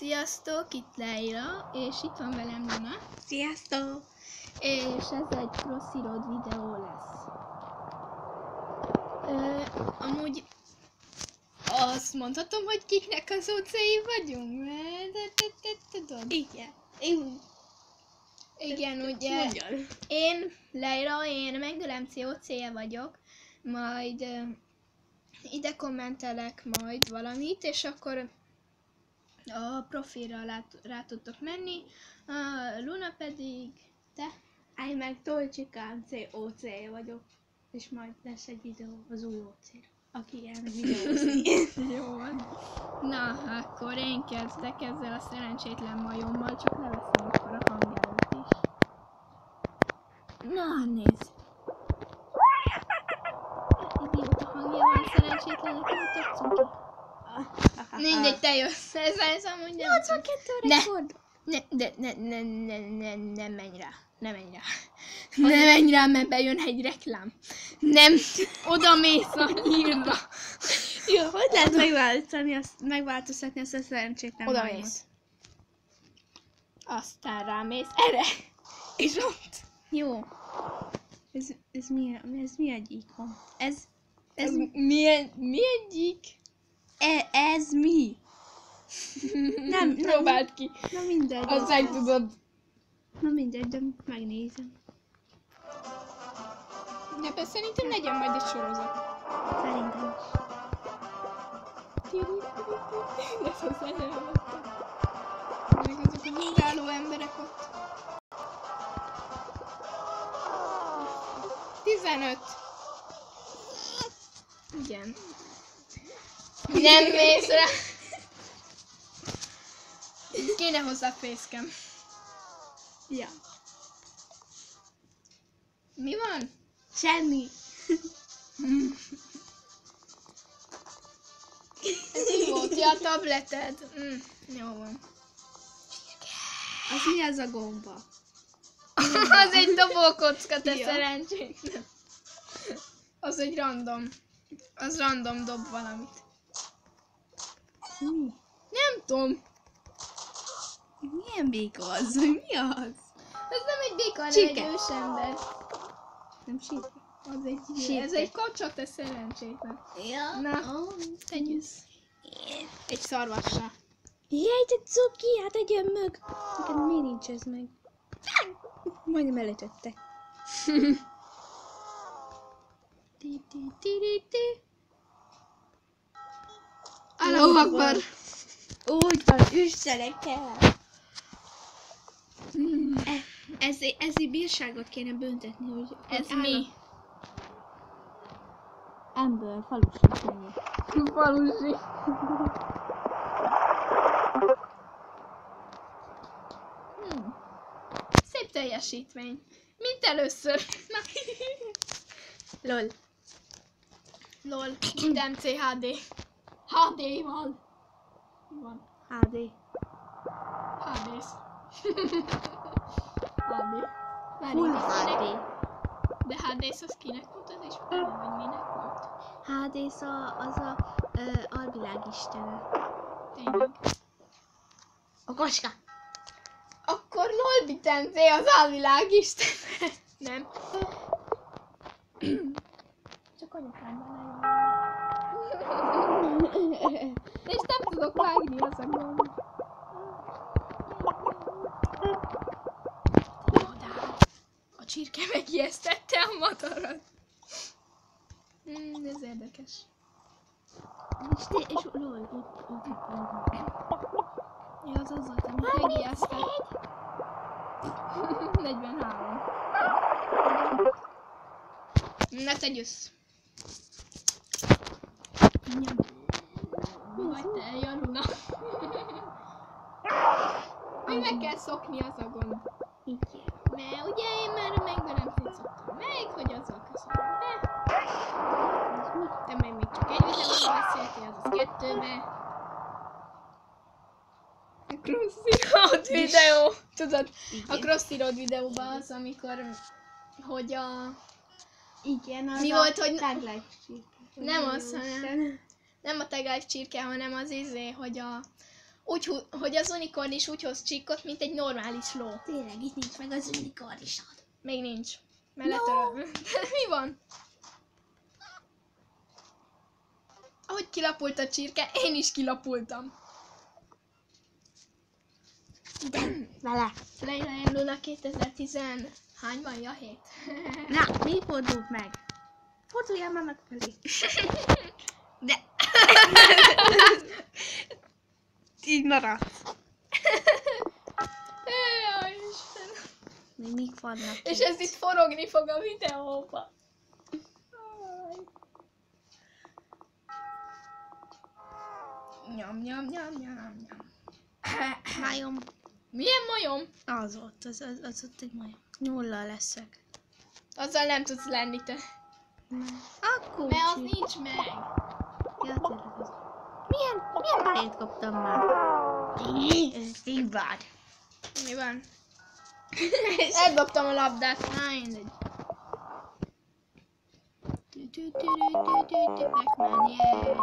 Sziasztok, itt Leila, és itt van velem Luna. Sziasztok! És ez egy Crossy Road videó lesz. Amúgy azt mondhatom, hogy kiknek az OC-i vagyunk, tudod? Igen, ugye én, Leila, én megölem COC-je vagyok, majd ide kommentelek majd valamit, és akkor a profilra rá tudtok menni, a Luna pedig, te? Én meg Tolcsikám COC vagyok, és majd lesz egy videó az új OC-ra, aki elmegy videózni. Jó van. Na, akkor én kezdek ezzel a szerencsétlen majommal, csak leveszem akkor a hangját is. Na, nézd! Idióta hangja van szerencsétlenek, hogy tetszünk. Mindegy, te jössz, ez amúgy nem... 82 rekord! Ne menj rá, ne menj rá. Ne menj rá, mert bejön egy reklám. Nem, oda mész a hírra. Jó, hogy lehet megváltoztatni ezt a szerencsétlen Oda majmot? mész. Aztán rámész erre. És ott. Jó. Ez mi egy ikon? Ez Milyen gyík? ez mi? Nem, Próbáld ki. Na mindegy. Azt meg tudod. Na mindegy, de megnézem. De szerintem legyen majd egy sorozat. Szerintem is. Ez az elvettem. Meg azok a hungáló emberek ott. 15. Igen. Nem mész rá. Kéne hozzá fészkem. Ja. Mi van? Semmi. Ez mi volt? Ja, a tableted. Jó van. Az mi az a gomba? Az egy dobókocka, te Ja. szerencsétlen. Az egy random. Az random dob valamit. Mi? Nem tudom. Milyen béka az? Mi az? Ez nem egy béka, hanem Csirke. egy ősember. Nem sírja. Az egy Csirke. ez egy kacsa, te szerencsétlen. Ja. Na, te jössz. Egy szarvassá. Jaj, te cuki, hát egy mög. Neked miért nincs ez meg? Majdnem elütötte. Allahu Akbar. Úgy van, üsselekkel. Ezért bírságot kéne büntetni, hogy... Ez mi? Ember, falusi menjél. Falusi. Szép teljesítmény. Mint először. Na. Lol. Lol. Minden CHD. HD-val. Mi van? HD. HD-sz. HD. Full Várj, HD. de HD-sz az kinek volt az is? Vagy minek volt? HD az a alvilág istene. Tényleg. A koska. Akkor LOL Bitencé az alvilág isten. Nem. Csak anyukámban nagyon. És nem tudok vágni az a gond. A csirke megijesztette a madarat. Ez érdekes. És lol, ott. Ja, az volt, ami megijesztett. 43. Na te jössz. Mi vagy te, Januna? Minek kell szokni az a gond? Igen. Mert ugye én már megvelem szoktam meg, hogy azzal köszönöm be. Te meg még csak egy videóban beszéltél, az 2-be. A Crossy Road videó. Tudod, a Crossy Road videóban az, amikor, hogy a... Igen, az Mi a volt, hogy... Taglife csirke. Nem az, hanem... Nem a Taglife csirke, hanem az hogy úgy, hogy az unikorn is úgy hoz csíkot, mint egy normális ló. Tényleg, itt nincs meg az unikornisod. Még nincs. Mert letöröm. Mi van? Ahogy kilapult a csirke, én is kilapultam. Vele. Leila and Luna 2010 hányban? Ja, 7. Na, mi fordult meg? Forduljál már meg felé. De... Így maradsz. Jaj, Isten. Még mik vannak? És ez itt forogni fog a videóba. Nyam, nyam, nyam, nyam, nyam. Majom. Milyen majom? Az ott, az ott egy majom. Nyullal leszek. Azzal nem tudsz lenni te. Akkor Mert az nincs meg. Ja, tényleg az. Milyen pályát kaptam már? Ez hibád. Mi van? Eldobtam a labdát. Na, mindegy. Pac-Man, yeah.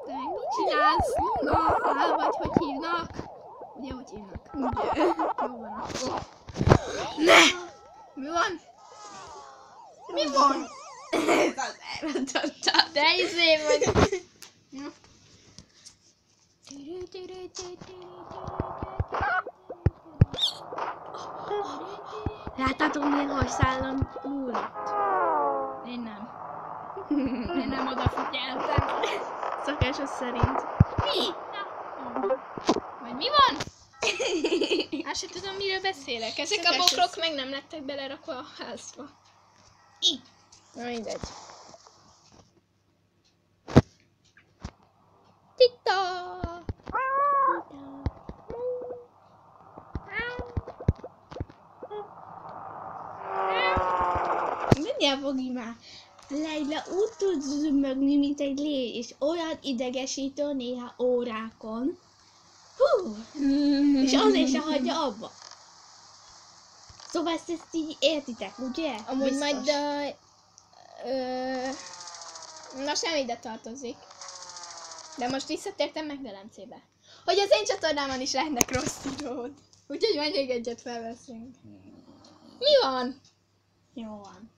Te meg mit csinálsz? Luna, vagy hogy hívnak? Ugye, hogy hívnak? Ugye. Jó van akkor. Ne! Mi van? Mi van? Te izé vagy. Láttátok milyen hajszállon múlott? Én nem. Én nem odafigyeltem. Szokásos szerint. Mi? Vagy mi van? Hát se tudom, miről beszélek. Ezek a Szokásos. bokrok meg nem lettek belerakva a házba. Na mindegy. Tita! Mindjárt fogj már. Leila úgy tud zümmögni, mint egy légy, és olyan idegesítő néha órákon. Hú! És azért se hagyja abba. Szóval ezt így értitek, ugye? Amúgy Biztos. majd most nem ide tartozik. De most visszatértem Megdelencébe. Hogy az én csatornámon is lehetnek rossz videót. Úgyhogy majd még egyet felveszünk. Mi van? Jó van.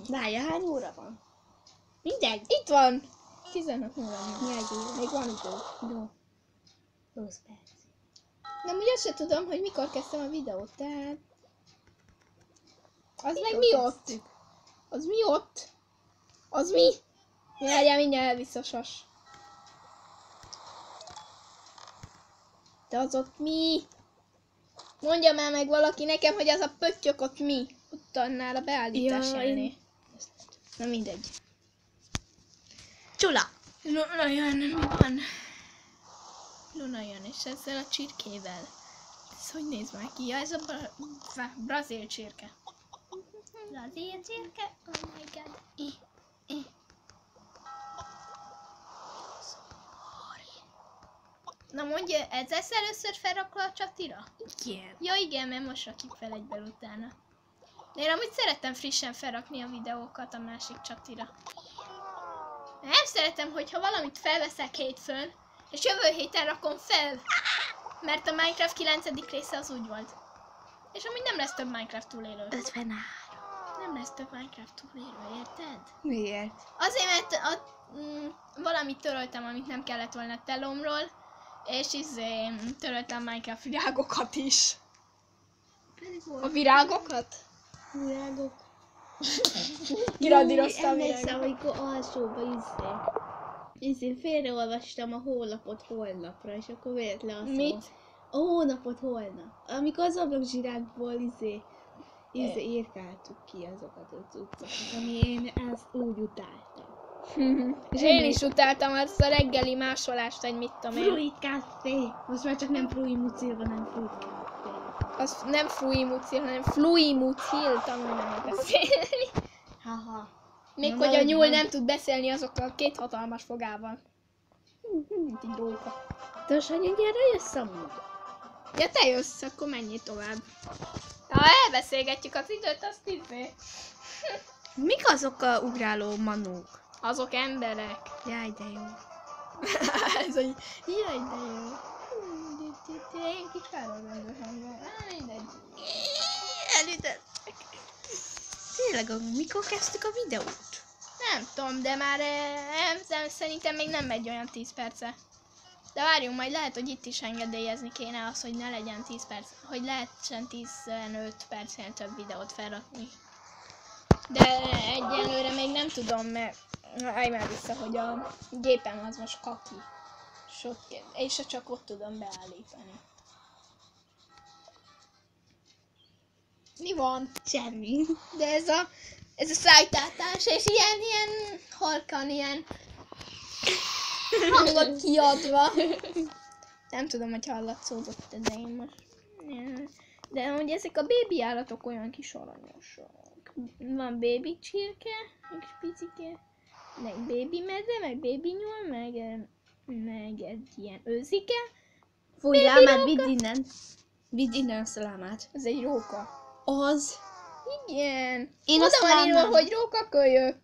Várja, hány óra van? Mindegy. Itt van! 16 óra. Még van idő. Jó. 20 perc. Nem, úgy azt se tudom, hogy mikor kezdtem a videót, tehát... Az meg Mikor mi ott? kezdtük? Az mi ott? Az mi? Várjál, mindjárt elvisz a sas. De az ott mi? Mondja már meg valaki nekem, hogy az a pöttyök ott mi? Ott annál a beállítás Ja, jelnél. Na mindegy. Csula! Luna jön, mi van? Luna jön, és ezzel a csirkével. Ez hogy néz már ki? Ja, ez a brazil csirke. Brazil csirke? Oh my god. Na mondja, ez lesz először felrakva a csatira? Igen. Ja igen, mert most rakjuk fel egyből utána. De én amúgy szeretem frissen felrakni a videókat a másik csatira. Nem szeretem, hogyha valamit felveszek hétfőn, és jövő héten rakom fel. Mert a Minecraft 9. része az úgy volt. És amúgy nem lesz több Minecraft túlélő. 53. Nem lesz több Minecraft túlélő, érted? Miért? Azért, mert valamit töröltem, amit nem kellett volna telomról, és töröltem Minecraft virágokat is. A virágokat? Virágok. Kiradíroztam a Emlékszem, virágokat. amikor alsóba félreolvastam a hónapot holnapra, és akkor véletlen azt Mit? mondom, a hónapot holnap. Amikor az ablakzsirákból írkáltuk ki azokat a cuccokat, ami én ezt úgy utáltam. És én is utáltam azt a reggeli másolást, egy mit tudom én. Fruit Café! Most már csak nem Fruit Mucil, hanem Fruit Café. Az nem Fruimucil, hanem Fluimucil, tanulj meg beszélni. Haha. Még Na, hogy a valahogy nyúl majd- nem tud beszélni azokkal a két hatalmas fogával. Mint egy róka. De most, hogy gyere jössz amúgy? Ja, te jössz, akkor menjél tovább. Ha elbeszélgetjük az időt, azt izé. Mik azok a ugráló manók? Azok emberek. Jaj, de jó. Ez egy... Jaj, de jó. Én kis kározandó hangom. Mindegy. Elütöttek. Tényleg, mikor kezdtük a videót? Nem tudom, de már szerintem még nem megy olyan 10 perce. De várjunk, majd lehet, hogy itt is engedélyezni kéne az, hogy ne legyen 10 perc, hogy lehessen 15 percnél több videót felrakni. De egyelőre még nem tudom, mert állj már vissza, hogy a gépem az most kaki. És csak ott tudom beállítani. Mi van? Semmi. De ez a szájtátás, és ilyen halkan, ilyen hangot kiadva. Nem tudom, hogy hallatszódott, de én most... De hogy ezek a bébi állatok olyan kis aranyosak. Van bébi csirke, meg picike, meg bébi medve, meg bébi nyúl, meg egy ilyen őzike. Fúj, lámát, vidd innen. Vidd innen azt a lámát. Ez egy róka. Az. Igen. Én Oda azt van írva, lámám. hogy rókakölyök.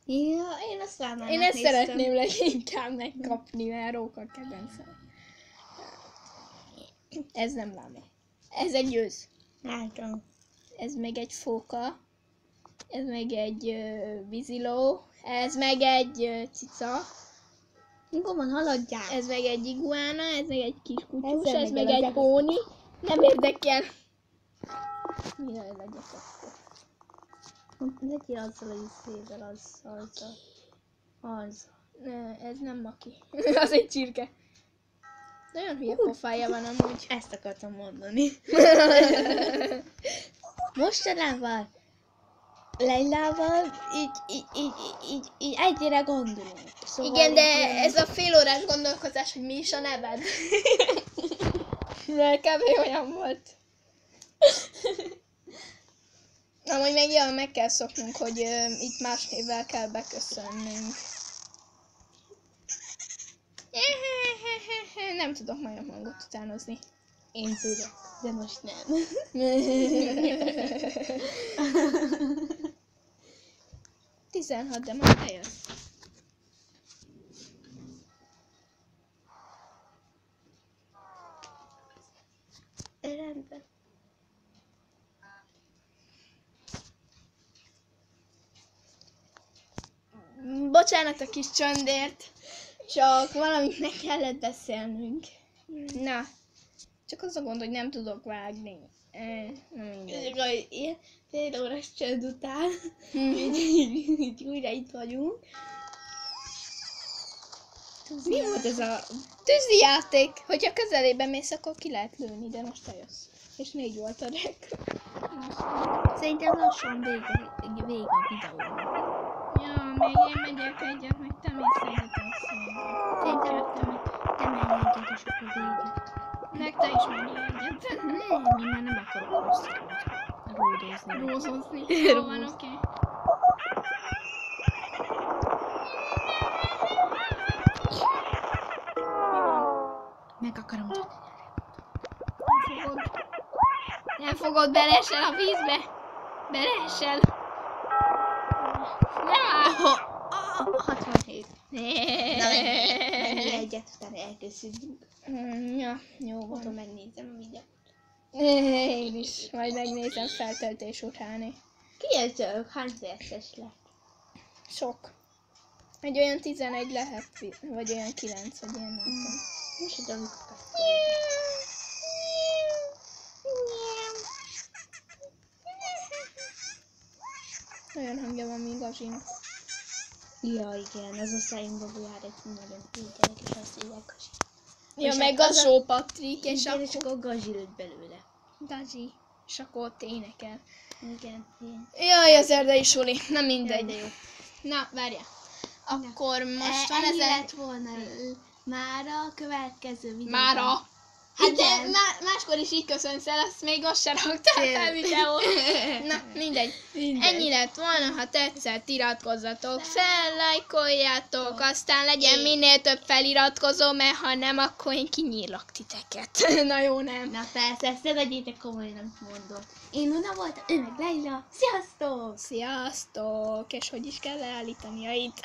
Ja, én azt lámát Én ezt szeretném leginkább megkapni, mert róka kedvencem. Ez nem láma. Ez egy őz. Látom. Ez meg egy fóka. Ez meg egy víziló. Ez meg egy cica. Mikor van, haladjál. Ez meg egy iguána. Ez meg egy kis kutyus. Ezzel Ez megy meg el az egy póni. Nem érdekel. Mire legyek akkor? Legyél azzal a izével, az. Ez nem maki. Az egy csirke. Nagyon hülye pofája van amúgy. Ezt akartam mondani. Mostanában Leilával így egyre gondolunk. Szóval Igen, de ilyen- ez a félórás gondolkozás, hogy mi is a neved. Mert kb. Olyan volt. Amúgy meg jól meg kell szoknunk, hogy itt más névvel kell beköszönnünk. Nem tudok nagyon hangot utánozni. Én tudok, de most nem. 16, de majd bejössz. Rendben. Bocsánat a kis csöndért, csak valamit meg kellett beszélnünk. Na, csak az a gond, hogy nem tudok vágni. Na mindegy. Ezek a ilyen fél órás csönd után így újra itt vagyunk. Mi volt ez a... Tűzi játék, hogyha közelébe mész, akkor ki lehet lőni, de most te jössz. És 4 volt a rek. Szerintem lassan vége a videónak. Ja, még én megyek egyet, meg te mész egyet Szerintem te menj egyet, és akkor vége. meg te is menj egyet. Nem, én már nem akarok ródózni. Rózozni. Jó van, oké. Meg akarom tudni. Nem fogod, beleesel a vízbe. Beleesel. Nem. 67. Na, menj egyet, utána elkészülünk. Ja, jó Otthon van. megnézem a videót. Én is, majd megnézem feltöltés utáni. Ki ez? Hány perces lett? Sok. Egy olyan 11 lehet, vagy olyan 9, vagy ilyen nem tudom. Most tudom, mikor kezdtem. Olyan hangja van, mint Gazsinak. Ja, igen, az osztályunkban jár egy nagyon hülye gyerek, és azt hívják Gazi. Ja, És meg az a Zsó Patrik, és Igen, és akkor akkor Gazi lőtt belőle. Gazi. És akkor ott énekel. Igen, igen. Jaj, az erdei suli. Na Jaj, mindegy. de jó. Na, várjál. Akkor most van Ennyi ezen... lett volna már a következő videóban. Mára. Hát de Igen. máskor is így köszönsz el, azt még azt se raktál fel videót. Na, mindegy. Ennyi lett volna, ha tetszett, iratkozzatok fel, lájkoljátok, aztán legyen minél több feliratkozó, mert ha nem, akkor én kinyírlak titeket. Na jó, nem. Na persze, ezt ne vegyétek komolyan, amit mondok. Én Luna voltam, ő meg Leila. Sziasztok! Sziasztok! És hogy is kell leállítania itt?